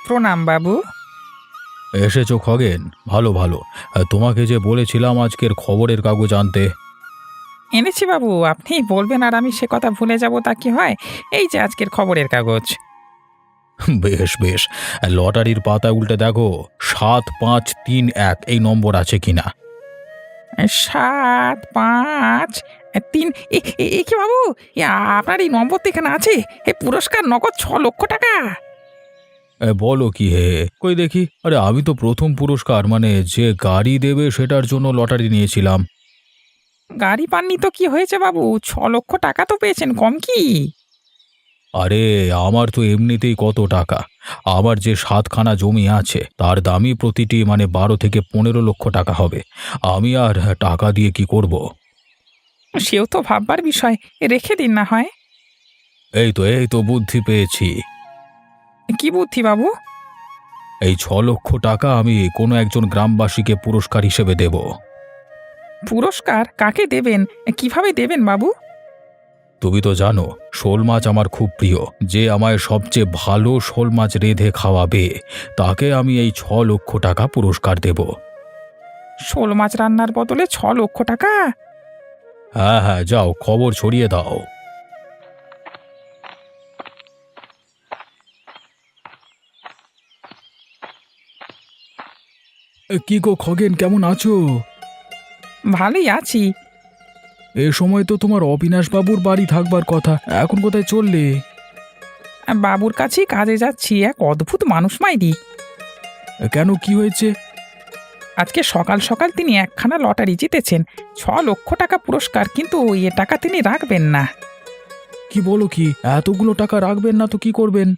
প্রণাম বাবু। এসেছো খগেন? ভালো ভালো। তোমাকে যে বলেছিলাম আজকের খবরের কাগজ আনতে। এনেছি বাবু, আপনি বলবেন আর আমি সে কথা ভুলে যাব তা কি হয়? এই যে আজকের খবরের কাগজ। বেশ বেশ। লটারির পাতা উল্টে দেখো, ৭৫৩১ এই নম্বর আছে কিনা। ৭, ৫, ৩ এ কি বাবু? এ আপনার এই নম্বর তো এখানে আছে। পুরস্কার নগদ ৬ লক্ষ টাকা। বলো কি হে, কই দেখি। আরে আমি তো প্রথম পুরস্কার মানে যে গাড়ি দেবে সেটার জন্য লটারি নিয়েছিলাম। গাড়ি পাননি তো কি হয়েছে বাবু? ৬ লক্ষ টাকা তো পেয়েছেন, কম কি? আরে আমার তো এমনিতেই কত টাকা। আমার যে ৭খানা জমি আছে তার দামই প্রতিটি মানে ১২ থেকে ১৫ লক্ষ টাকা হবে। আমি আর টাকা দিয়ে কি করব। সেও তো ভাববার বিষয়। রেখে দিন না হয়। এই তো বুদ্ধি পেয়েছি। কি বুদ্ধি বাবু? এই ৬ লক্ষ টাকা আমি কোনো একজন গ্রামবাসীকে পুরস্কার হিসেবে দেব। পুরস্কার কাকে দেবেন? কিভাবে দেবেন বাবু? তুমি তো জানো শোল মাছ আমার খুব প্রিয়। যে আমায় সবচেয়ে ভালো শোল মাছ রেঁধে খাওয়াবে তাকে আমি এই ৬ লক্ষ টাকা পুরস্কার দেব। শোল মাছ রান্নার বদলে ৬ লক্ষ টাকা? হ্যাঁ হ্যাঁ, যাও খবর ছড়িয়ে দাও। কি গো খগেন, কেমন আছো? ভালোই আছি। এ সময় তো তোমার অবিনাশ বাবুর বাড়ি থাকবার কথা, এখন কোথায় চললে? বাবুর কাছেই কাজে যাচ্ছি। এক অদ্ভুত মানুষ মাইরি। কেন, কি হয়েছে? আজকে সকাল সকাল তিনি একখানা লটারি জিতেছেন। ৬ লক্ষ টাকা পুরস্কার, কিন্তু এ টাকা তিনি রাখবেন না। কি বলো কি, এতগুলো টাকা রাখবেন না তো কি করবেন?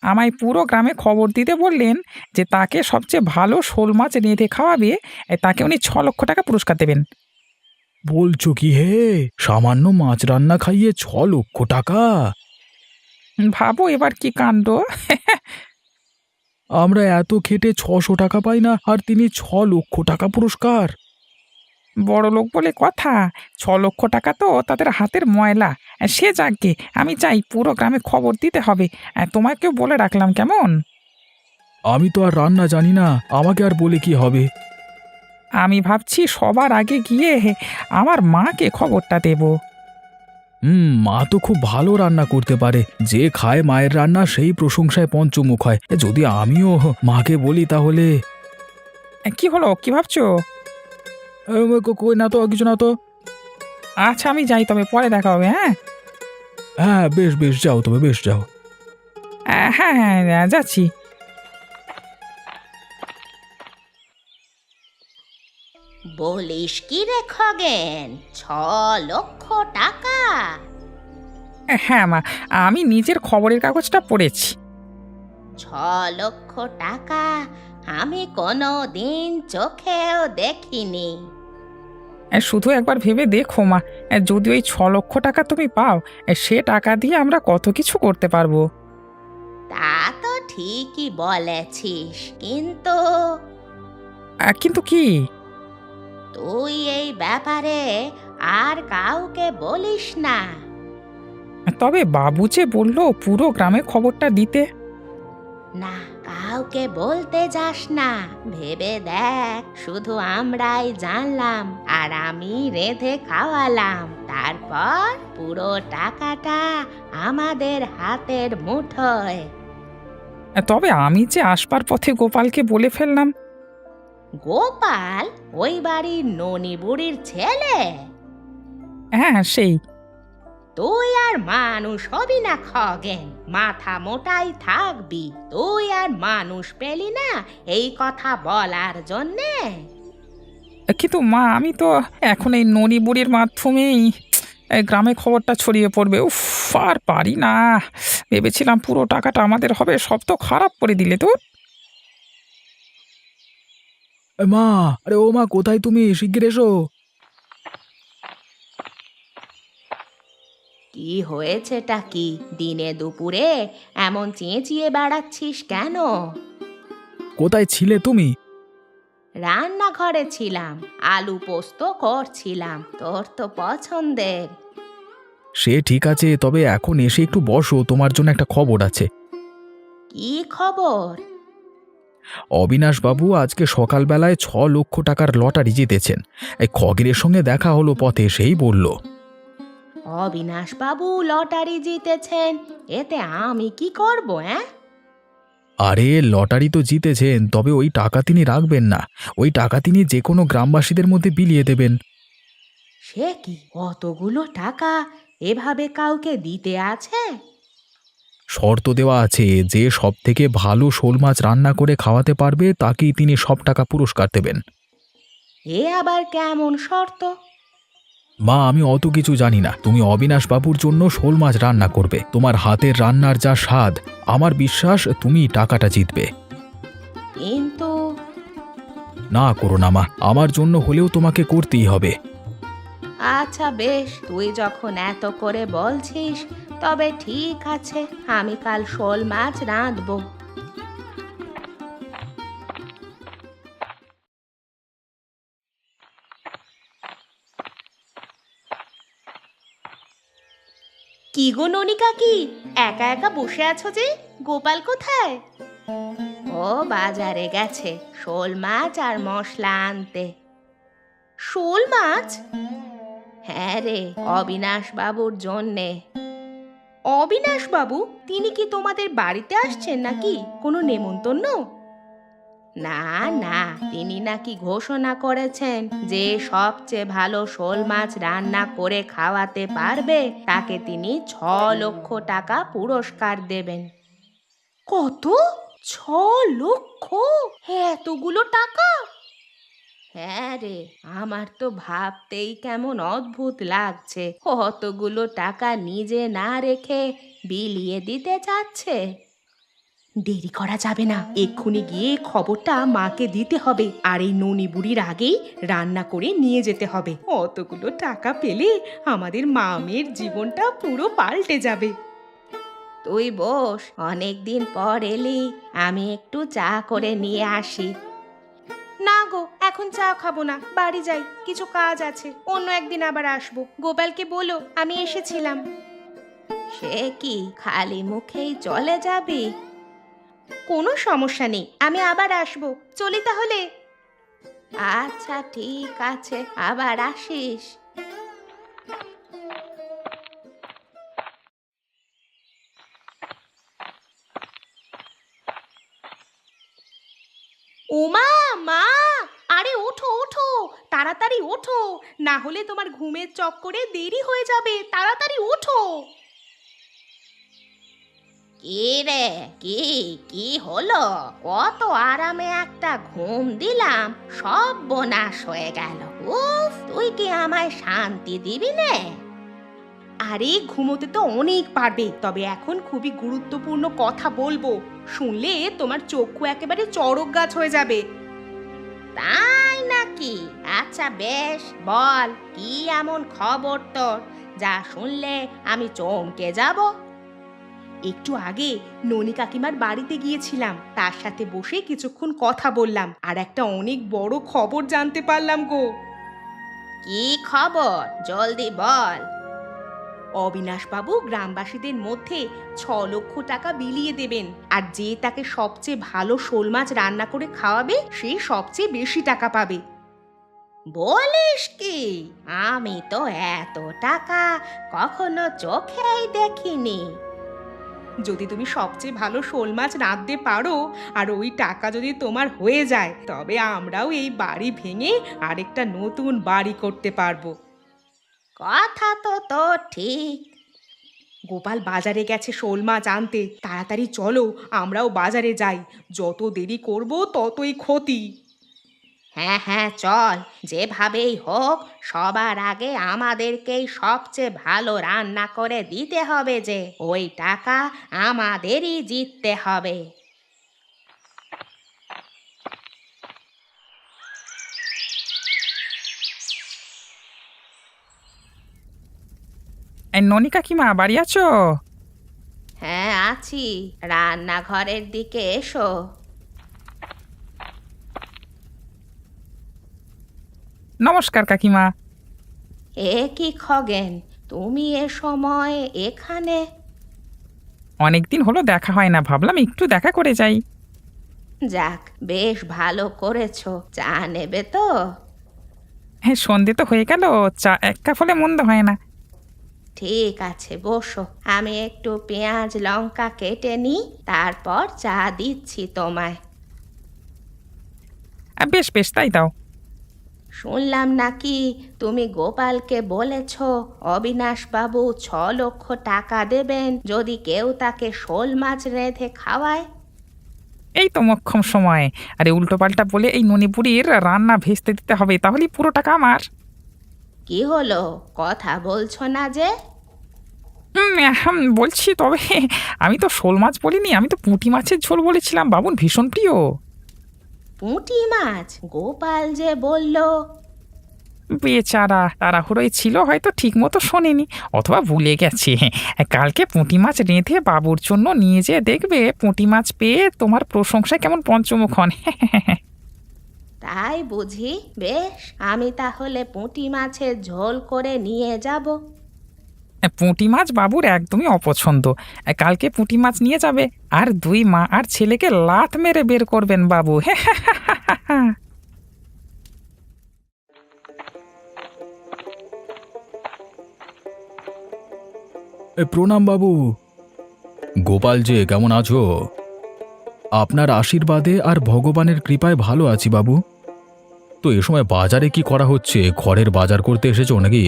আমায় পুরো গ্রামে খবর দিতে বললেন যে তাকে সবচেয়ে ভালো শোল মাছ রেঁধে খাওয়াবে, তাকে উনি ৬ লক্ষ টাকা পুরস্কার দেবেন। বলছো কি হে, সামান্য মাছ রান্না খাইয়ে ৬ লক্ষ টাকা? ভাবো এবার কি কাণ্ড। আমরা এত খেটে ৬০০ টাকা পাই না, আর তিনি ৬ লক্ষ টাকা পুরস্কার! বড় লোক বলে কথা। ৬ লক্ষ টাকা তো তাদের হাতের ময়লা। সে যাকগে, আমি চাই পুরো গ্রামে খবর দিতে হবে। তোমাকেও বলে রাখলাম, কেমন? আমি তো আর রান্না জানি না, আমাকে আর বলে কি হবে। আমি ভাবছি সবার আগে গিয়ে আমার মাকে খবরটা দেব। মা তো খুব ভালো রান্না করতে পারে। যে খায় মায়ের রান্না সেই প্রশংসায় পঞ্চমুখ হয়। যদি আমিও মাকে বলি তাহলে। কি হলো, কি ভাবছো? কই না তো, কিছু না তো। আচ্ছা, আমি যাই, তবে পরে দেখা হবে, হ্যাঁ? হ্যাঁ বেশ বেশ, যাও তবে, বেশ যাও। হ্যাঁ হ্যাঁ, যাচ্ছি। বলিস কি রে খগেন, ৬ লক্ষ টাকা? হ্যাঁ মা, আমি নিজের খবরের কাগজটা পড়েছি। ৬ লক্ষ টাকা আমি কোনো দিন চোখেও দেখিনি। শুধু একবার ভেবে দেখো মা, যদি ওই ৬ লক্ষ টাকা তুমি পাও, সে টাকা দিয়ে আমরা কত কিছু করতে পারবো। তা তো ঠিকই বলেছিস, কিন্তু কিন্তু কি? তুই এই ব্যাপারে আর কাউকে বলিস না। তবে বাবু যে বললো পুরো গ্রামে খবরটা দিতে। না, কাউকে বলতে যাস না। ভেবে দেখ, শুধু আমরাই জানলাম আর আমি রেঁধে খাওয়ালাম, তারপর পুরো টাকাটা আমাদের হাতের মুঠোয়। তবে আমি যে আসবার পথে গোপালকে বলে ফেললাম। গোপাল? ওই বাড়ির ননি বুড়ির ছেলে? হ্যাঁ, সেই। তুই আর মানুষ হবি না খগেন, মাথা মোটাই থাকবি। তুই আর মানুষ পেলি না এই কথা বলার জন্যে? কিন্তু মা, আমি তো এখন এই ননি বুড়ির মাধ্যমেই গ্রামে খবরটা ছড়িয়ে পড়বে। উফ, আর পারি না। ভেবেছিলাম পুরো টাকাটা আমাদের হবে, সব তো খারাপ করে দিলে তো। মা, আরে ও মা, কোথায় তুমি? শিগগির এসো। কি হয়েছেটা কি? দিনে দুপুরে এমন চেঁচিয়ে বেড়াচ্ছিস কেন? কোথায় ছিলে তুমি? রান্নাঘরে ছিলাম, আলু পোস্ত করছিলাম, তোর তো পছন্দের। সে ঠিক আছে, তবে এখন এসে একটু বসো, তোমার জন্য একটা খবর আছে। কি খবর? অবিনাশবাবু আজকে সকালবেলায় 6 লক্ষ টাকার লটারি জিতেছেন। এই খগেনের সঙ্গে দেখা হলো পথে, সেই বলল। অবিনাশ বাবু লটারি জিতেছেন, এতে আমি কি করব? আরে লটারি তো জিতেছেন, তবে ওই টাকা তিনি রাখবেন না। ওই টাকা তিনি যে কোনো গ্রামবাসীদের মধ্যে বিলিয়ে দেবেন। সে কি, অতগুলো টাকা এভাবে কাউকে দিতে আছে? শর্ত দেওয়া আছে, যে সব থেকে ভালো শোল মাছ রান্না করে খাওয়াতে পারবে তাকেই তিনি সব টাকা পুরস্কার দেবেন। এ আবার কেমন শর্ত? মা, আমি অত কিছু জানি না। তুমি অবিনাশ বাবুর জন্য শোল মাছ রান্না করবে। তোমার হাতের রান্নার যা স্বাদ, আমার বিশ্বাস তুমি টাকাটা জিতবে। কিন্তু না করো না মা, আমার জন্য হলেও তোমাকে করতেই হবে। আচ্ছা বেশ, তুই যখন এত করে বলছিস তবে ঠিক আছে, আমি কাল শোল মাছ রাঁধবো। কি গো ননি কাকি, একা একা বসে আছো যে? গোপাল কোথায়? ও বাজারে গেছে শোল মাছ আর মশলা আনতে। শোল মাছ? হ্যাঁ রে, অবিনাশ বাবুর জন্যে। অবিনাশ বাবু, তিনি কি তোমাদের বাড়িতে আসছেন নাকি? কোনো নেমন্তন্ন? না না, তিনি নাকি ঘোষণা করেছেন যে সবচেয়ে ভালো শোল মাছ রান্না করে খাওয়াতে পারবে তাকে তিনি 6 লক্ষ টাকা পুরস্কার দেবেন। কত? 6 লক্ষ? এতগুলো টাকা? হ্যাঁ রে, আমার তো ভাবতেই কেমন অদ্ভুত লাগছে, অতগুলো টাকা নিজে না রেখে বিলিয়ে দিতে চাচ্ছে। দেরি করা যাবে না, এক্ষুনি গিয়ে খবরটা মাকে দিতে হবে, আর এই ননি বুড়ির আগেই রান্না করে নিয়ে যেতে হবে। অতগুলো টাকা পেলে আমাদের মামের জীবনটা পুরো পাল্টে যাবে। তুই বস, অনেক দিন পর এলি, আমি একটু চা করে নিয়ে আসি। না গো, এখন চা খাবো না, বাড়ি যাই, কিছু কাজ আছে, অন্য একদিন আবার আসবো। গোপালকে বলো আমি এসেছিলাম। সে কি, খালি মুখেই চলে যাবি? কোনো সমস্যা নেই, আমি আবার আসবো, চলি তাহলে। আচ্ছা ঠিক আছে, আবার আসিস। ওমা, মা, আরে ওঠো ওঠো, তাড়াতাড়ি ওঠো, না হলে তোমার ঘুমের চক্করে দেরি হয়ে যাবে, তাড়াতাড়ি ওঠো। কি রে, কি কি হলো? কত আরামে একটা ঘুম দিলাম, সব বোনাশ হয়ে গেল। উফ, তুই কি আমায় শান্তি দিবি নে? আরে ঘুমোতে তো অনেক পারবে, তবে এখন খুবই গুরুত্বপূর্ণ কথা বলবো, শুনলে তোমার চক্ষু একেবারে চড়ক গাছ হয়ে যাবে। তাই নাকি? আচ্ছা বেশ, বল কি এমন খবর তোর যা শুনলে আমি চমকে যাব? একটু আগে ননি কাকিমার বাড়িতে গিয়েছিলাম, তার সাথে বসে কিছুক্ষণ কথা বললাম, আর একটা অনেক বড় খবর জানতে পারলাম গো। কি খবর, জলদি বল। অবিনাশবাবু গ্রামবাসীদের মধ্যে 6 লক্ষ টাকা বিলিয়ে দেবেন, আর যে তাকে সবচেয়ে ভালো শোল মাছ রান্না করে খাওয়াবে সে সবচেয়ে বেশি টাকা পাবে। বলিস কি? আমি তো এত টাকা কখনো চোখেই দেখিনি। যদি তুমি সবচেয়ে ভালো শোল মাছ রাঁধতে পারো আর ওই টাকা যদি তোমার হয়ে যায়, তবে আমরাও এই বাড়ি ভেঙে আরেকটা নতুন বাড়ি করতে পারবো। কথা তো তোর ঠিক। গোপাল বাজারে গেছে শোল মাছ আনতে, তাড়াতাড়ি চলো আমরাও বাজারে যাই, যত দেরি করব ততই ক্ষতি। হ্যাঁ হ্যাঁ চল, যেভাবেই হোক সবার আগে আমাদেরকেই সবচেয়ে ভালো রান্না করে দিতে হবে, যে ওই টাকা আমাদেরই জিততে হবে। এই ননি কাকিমা বাড়ি আছো? হ্যাঁ আছি, রান্নাঘরের দিকে এসো। নমস্কার কাকিমা। এ কি খগেন, তুমি এ সময় এখানে? অনেকদিন হলো দেখা হয় না, ভাবলাম একটু দেখা করে যাই। যাক, বেশ ভালো করেছো। চা নেবে তো? হ্যাঁ, সন্ধে তো হয়ে গেল, চা এক কাপ হলে মন্দ হয় না। ঠিক আছে, বসো। আমি একটু পেঁয়াজ লঙ্কা কেটে নিই, তারপর চা দিচ্ছি তোমায়। বেশ বেশ, তাই দাও। শুনলাম নাকি তুমি গোপালকে বলেছ অবিনাশ বাবু 6 লক্ষ টাকা দেবেন যদি কেউ তাকে শোল মাছ রেঁধে খাওয়ায়। এই তো মক্ষম সময়। আরে উল্টো পাল্টা বলে এই ননিপুরির রান্না ভেস্তে দিতে হবে, তাহলেই পুরো টাকা আমার। কি হলো, কথা বলছো না যে? বলছি তবে আমি তো শোল মাছ বলিনি, আমি তো পুঁটি মাছের ঝোল বলেছিলাম, বাবুন ভীষণ প্রিয়। পুঁটি মাছ? গোপাল যে বলল। বেচারা তাড়াহুড়োয় ছিল, হয়তো ঠিক মতো শোনেনি, অথবা ভুলে গেছে। কালকে পুঁটি মাছ রেঁধে বাবুর জন্য নিয়ে যেয়ে দেখবে, পুঁটি মাছ পেয়ে তোমার প্রশংসায় কেমন পঞ্চমুখ হন। তাই বুঝি? বেশ, আমি তাহলে পুঁটি মাছের ঝোল করে নিয়ে যাব। পুঁটি মাছ বাবুর একদমই অপছন্দ। কালকে পুঁটি মাছ নিয়ে যাবে, আর দুই মা আর ছেলেকে লাথ মেরে বের করবেন বাবু। প্রণাম বাবু। গোপাল যে, কেমন আছো? আপনার আশীর্বাদে আর ভগবানের কৃপায় ভালো আছি বাবু। তো এ সময় বাজারে কি করা হচ্ছে? ঘরের বাজার করতে এসেছো নাকি?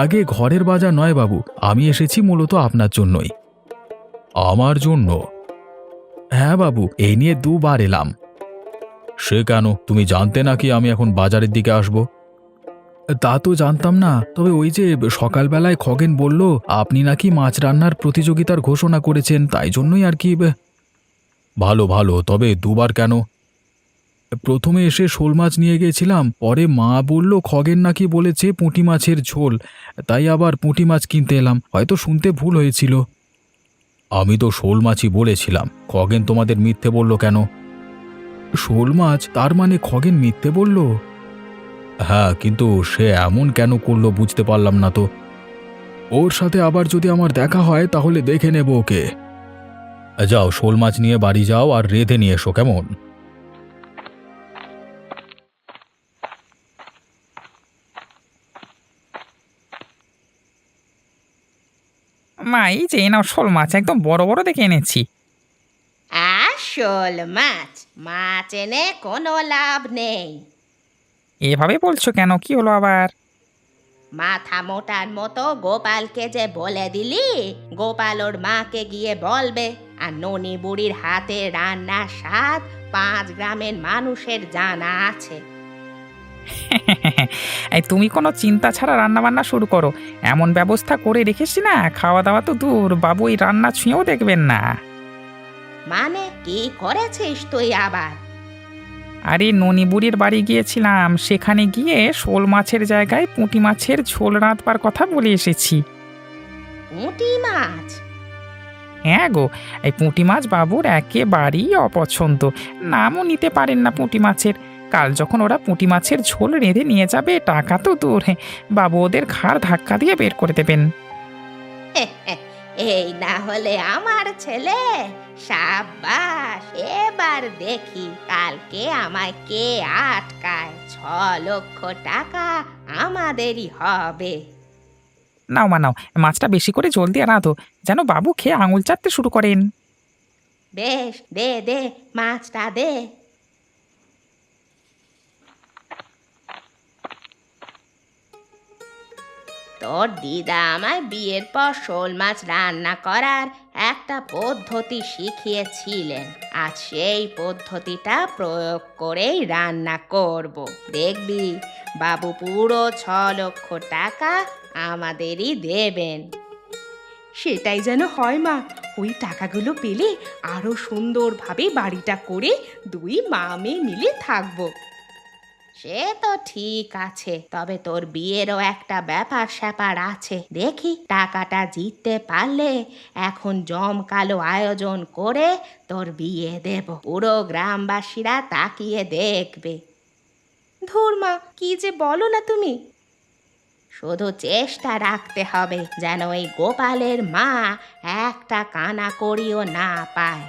আগে ঘরের বাজার নয় বাবু, আমি এসেছি মূলত আপনার জন্যই। আমার জন্য? হ্যাঁ বাবু, এই নিয়ে দুবার এলাম। সে কেন? তুমি জানতে নাকি আমি এখন বাজারের দিকে আসব? তা তো জানতাম না, তবে ওই যে সকালবেলায় খগেন বলল আপনি নাকি মাছ রান্নার প্রতিযোগিতার ঘোষণা করেছেন, তাই জন্যই আর কি। ভালো ভালো, তবে দুবার কেন? প্রথমে এসে শোল মাছ নিয়ে গেছিলাম, পরে মা বলল খগেন নাকি বলেছে পুঁটি মাছের ঝোল, তাই আবার পুঁটি মাছ কিনতে এলাম। হয়তো শুনতে ভুল হয়েছিল। আমি তো শোল মাছই বলেছিলাম, খগেন তোমাদের মিথ্যে বলল কেন? শোল মাছ? তার মানে খগেন মিথ্যে বলল? হ্যাঁ, কিন্তু সে এমন কেন করলো বুঝতে পারলাম না তো। ওর সাথে আবার যদি আমার দেখা হয় তাহলে দেখে নেব ওকে। যাও, শোল মাছ নিয়ে বাড়ি যাও আর রেঁধে নিয়ে এসো, কেমন? মা, এই যে নাও শোল মাছ, একদম বড় বড় দেখে এনেছি। আসল মাছ? মাছ এনে কোনো লাভ নেই। এভাবে বলছো কেন? কি হলো আবার? মাথা মোটার মতো গোপালকে যে বলে দিলি, গোপাল ওর মাকে গিয়ে বলবে, আর ননি বুড়ির হাতে রান্নার স্বাদ 5 গ্রামের মানুষের জানা আছে। এই তুমি কোনো চিন্তা ছাড়া রান্না বান্না শুরু করো। এমন ব্যবস্থা করে রেখেছি না, খাওয়া দাওয়া তো দূর, বাবু এই রান্না ছুঁয়েও দেখবেন না। মানে কি করেছিস তুই আবার? আরে ননিবুড়ির বাড়ি গিয়েছিলাম, সেখানে গিয়ে শোল মাছের জায়গায় পুঁটি মাছের ঝোল রাঁধবার কথা বলে এসেছি। পুঁটি মাছ? হ্যাঁ গো, এই পুঁটি মাছ বাবুর একেবারেই অপছন্দ, নামও নিতে পারেন না পুঁটি মাছের। কাল যখন ওরা পুঁটি মাছের ঝোল রেঁধে নিয়ে যাবে, টাকা তো দূর, বাবু ওদের ঘাড় ধাক্কা দিয়ে বের করে দেবেন। এই না হলে আমার ছেলে? সাব্বাস, এবার দেখি কালকে আমায় কে আটকায়। 6 লক্ষ টাকা আমাদেরই হবে। নাও মা নাও, মাছটা বেশি করে জল দিয়ে রাঁধো, যেন বাবু খেয়ে আঙুল চাটতে শুরু করেন। বেশ, দে দে, মাছটা দে। তোর দিদা আমায় বিয়ের পর শোল মাছ রান্না করার একটা পদ্ধতি শিখিয়েছিলেন, আজ সেই পদ্ধতিটা প্রয়োগ করেই রান্না করব। দেখবি বাবু পুরো 6 লক্ষ টাকা আমাদেরই দেবেন। সেটাই যেন হয় মা। ওই টাকাগুলো পেলে আরো সুন্দরভাবে বাড়িটা করে দুই মা মেয়ে মিলে থাকবো। সে তো ঠিক আছে, তবে তোর বিয়েরও একটা ব্যাপার স্যাপার আছে। দেখি টাকাটা জিততে পারলে এখন জমকালো আয়োজন করে তোর বিয়ে দেব, পুরো গ্রামবাসীরা তাকিয়ে দেখবে। ধুর মা, কি যে বলো না তুমি। শুধু চেষ্টা রাখতে হবে যেন ওই গোপালের মা একটা কানা করিও না পায়।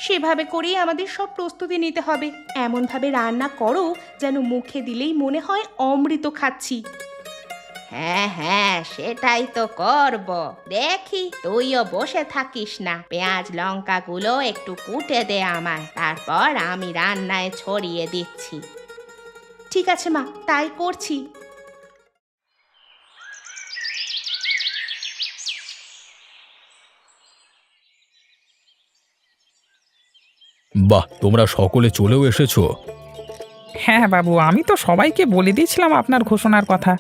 সেভাবে করেই আমাদের সব প্রস্তুতি নিতে হবে। এমনভাবে রান্না করো যেন মুখে দিলেই মনে হয় অমৃত খাচ্ছি। হ্যাঁ হ্যাঁ, সেটাই তো করব। দেখি তুইও বসে থাকিস না, পেঁয়াজ লঙ্কাগুলো একটু কুটে দে আমায়, তারপর আমি রান্নায় ছড়িয়ে দিচ্ছি। ঠিক আছে মা, তাই করছি। বাহ, তোমরা সকলে চলেও এসেছো। হ্যাঁ বাবু, আমি তো সবাইকে বলে দিয়েছিলাম আপনার ঘোষণার কথা।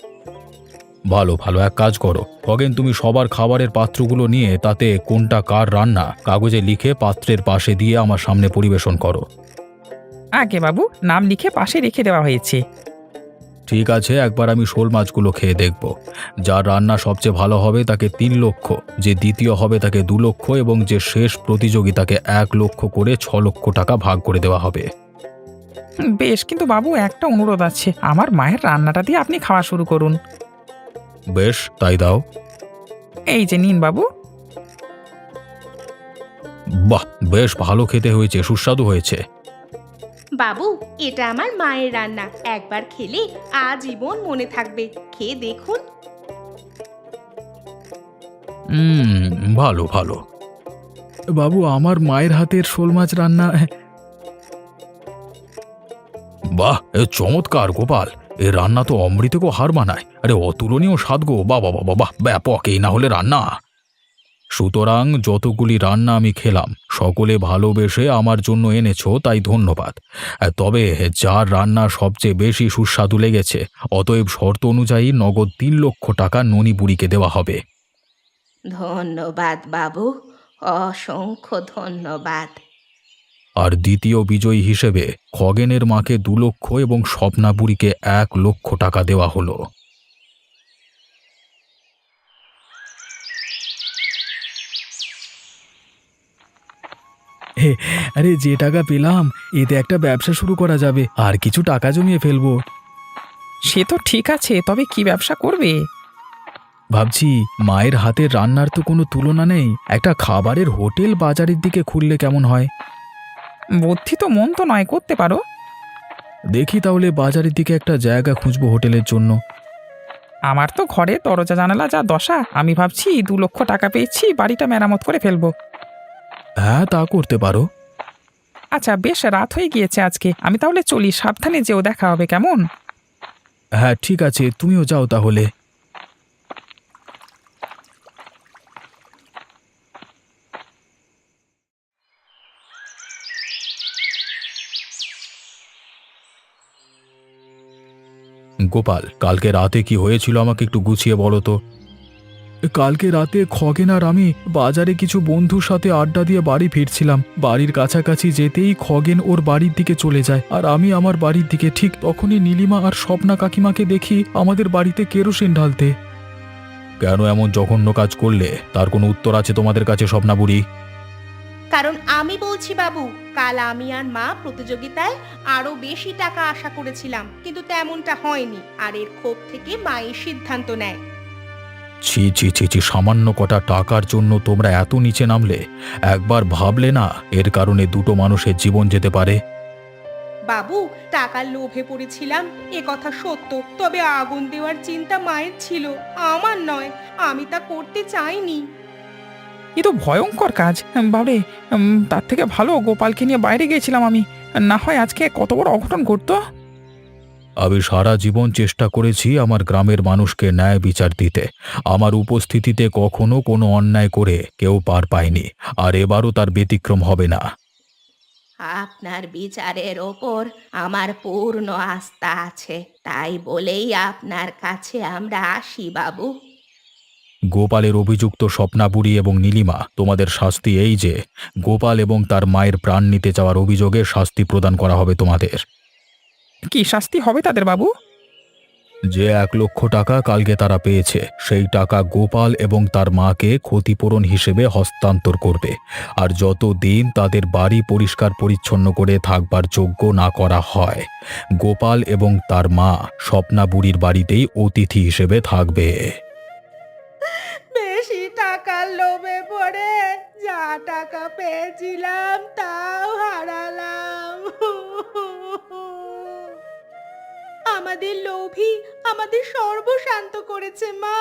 ভালো ভালো, এক কাজ করো খগেন, তুমি সবার খাবারের পাত্রগুলো নিয়ে তাতে কোনটা কার রান্না কাগজে লিখে পাত্রের পাশে দিয়ে আমার সামনে পরিবেশন করো। আগে বাবু, নাম লিখে পাশে রেখে দেওয়া হয়েছে। ঠিক আছে, একবার আমি শোল মাছগুলো খেয়ে দেখব। যার রান্না সবচেয়ে ভালো হবে তাকে 3 লক্ষ, যে দ্বিতীয় হবে তাকে 2 লক্ষ এবং যে শেষ প্রতিযোগিতাকে 1 লক্ষ করে 6 লক্ষ টাকা ভাগ করে দেওয়া হবে। বেশ, কিন্তু বাবু একটা অনুরোধ আছে, আমার মায়ের রান্নাটা দিয়ে আপনি খাওয়া শুরু করুন। বেশ, তাই দাও। এই যে নিন বাবু। বাহ, বেশ ভালো খেতে হয়েছে, সুস্বাদু হয়েছে। বাবু, এটা আমার মায়ের রান্না, একবার খেলে আজীবন মনে থাকবে। খেয়ে দেখুন। ভালো ভালো। বাবু, আমার মায়ের হাতের শোল মাছ রান্না। বাহ, এ চমৎকার গোপাল, এ রান্না তো অমৃতকেও হার মানায়। আরে অতুলনীয় স্বাদ গো, বাবা বাবা বাহ, ব্যাপক, এই না হলে রান্না। সুতরাং যতগুলি রান্না আমি খেলাম সকলে ভালোবেসে আমার জন্য এনেছো, তাই ধন্যবাদ। তবে যার রান্না সবচেয়ে বেশি সুস্বাদু লেগেছে, অতএব শর্ত অনুযায়ী নগদ 3 লক্ষ টাকা ননি বুড়িকে দেওয়া হবে। ধন্যবাদ বাবু, অসংখ্য ধন্যবাদ। আর দ্বিতীয় বিজয়ী হিসেবে খগেনের মাকে 2 লক্ষ এবং স্বপ্না বুড়িকে 1 লক্ষ টাকা দেওয়া হলো। আরে যে টাকা পেলাম এতে একটা ব্যবসা শুরু করা যাবে, আর কিছু টাকা জমিয়ে ফেলবো। সে তো ঠিক আছে, তবে কি ব্যবসা করবে? ভাবছি মায়ের হাতের রান্নার তো কোনো তুলনা নেই, একটা খাবারের হোটেল বাজারের দিকে খুললে কেমন হয়? বুদ্ধি তো মন তো নয়, করতে পারো। দেখি তাহলে বাজারের দিকে একটা জায়গা খুঁজবো হোটেলের জন্য। আমার তো ঘরে দরজা জানালা যা দশা, আমি ভাবছি 2 লক্ষ টাকা পেয়েছি, বাড়িটা মেরামত করে ফেলবো। হ্যাঁ, তা করতে পারো। আচ্ছা বেশ, রাত হয়ে গিয়েছে আজকে, আমি তাহলে চলি, সাবধানে যেও, দেখা হবে কেমন? হ্যাঁ ঠিক আছে, তুমিও যাও তাহলে। গোপাল, কালকে রাতে কি হয়েছিল আমাকে একটু গুছিয়ে বলো তো। কালকে রাতে খগেন আর আমি বাজারে কিছু বন্ধুর সাথে আড্ডা দিয়ে বাড়ি ফিরছিলাম। বাড়ির কাছাকাছি যেতেই খগেন ওর বাড়ির দিকে চলে যায় আর আমি আমার বাড়ির দিকে। ঠিক তখনই নীলিমা আর স্বপ্না কাকিমাকে দেখি আমাদের বাড়িতে কেরোসিন ঢালতে। কেন এমন জঘন্য কাজ করলে, তার কোনো উত্তর আছে তোমাদের কাছে স্বপ্না বুড়ি? কারণ আমি বলছি বাবু, কাল আমি আর মা প্রতিযোগিতায় আরো বেশি টাকা আশা করেছিলাম, কিন্তু তেমনটা হয়নি। আর এর ক্ষোভ থেকে মায়ের সিদ্ধান্ত নেয়। ছি ছি ছি ছি, সামান্য কটা টাকার জন্য তোমরা এত নিচে নামলে? একবার ভাবলে না এর কারণে 2টো মানুষের জীবন যেতে পারে? বাবু, টাকার লোভে পড়েছিলাম এ কথা সত্য, তবে আগুন দেওয়ার চিন্তা মায়ের ছিল, আমার নয়। আমি তা করতে চাইনি। এ তো ভয়ঙ্কর কাজ বাবরে। তার থেকে ভালো গোপালকে নিয়ে বাইরে গিয়েছিলাম আমি, না হয় আজকে কত বড় অঘটন ঘটতো। আমি সারা জীবন চেষ্টা করেছি আমার গ্রামের মানুষকে ন্যায় বিচার দিতে। আমার উপস্থিতিতে কখনো কোনো অন্যায় করে কেউ পার পায়নি, আর এবারও তার ব্যতিক্রম হবে না। আপনার বিচারের ওপর আমার পূর্ণ আস্থা আছে, তাই বলেই আপনার কাছে আমরা আসি বাবু। গোপালের অভিযুক্ত স্বপ্না বুড়ি এবং নীলিমা, তোমাদের শাস্তি এই যে গোপাল এবং তার মায়ের প্রাণ নিতে যাওয়ার অভিযোগে শাস্তি প্রদান করা হবে তোমাদের। কি শাস্তি হবে তাদের বাবু? যে 1,00,000 টাকা কালকে তারা পেয়েছে সেই টাকা গোপাল এবং তার মাকে ক্ষতিপূরণ হিসেবে হস্তান্তর করবে। আর যতদিন তাদের বাড়ি পরিষ্কার পরিচ্ছন্ন করে থাকবার যোগ্য না করা হয়, গোপাল এবং তার মা স্বপ্না বুড়ির বাড়িতেই অতিথি হিসেবে থাকবে। বেশি টাকার লোভে পড়ে যা টাকা পেয়েছিলাম তাও হারালাম। আমাদের লোভী আমাদের সর্বশান্ত করেছে মা।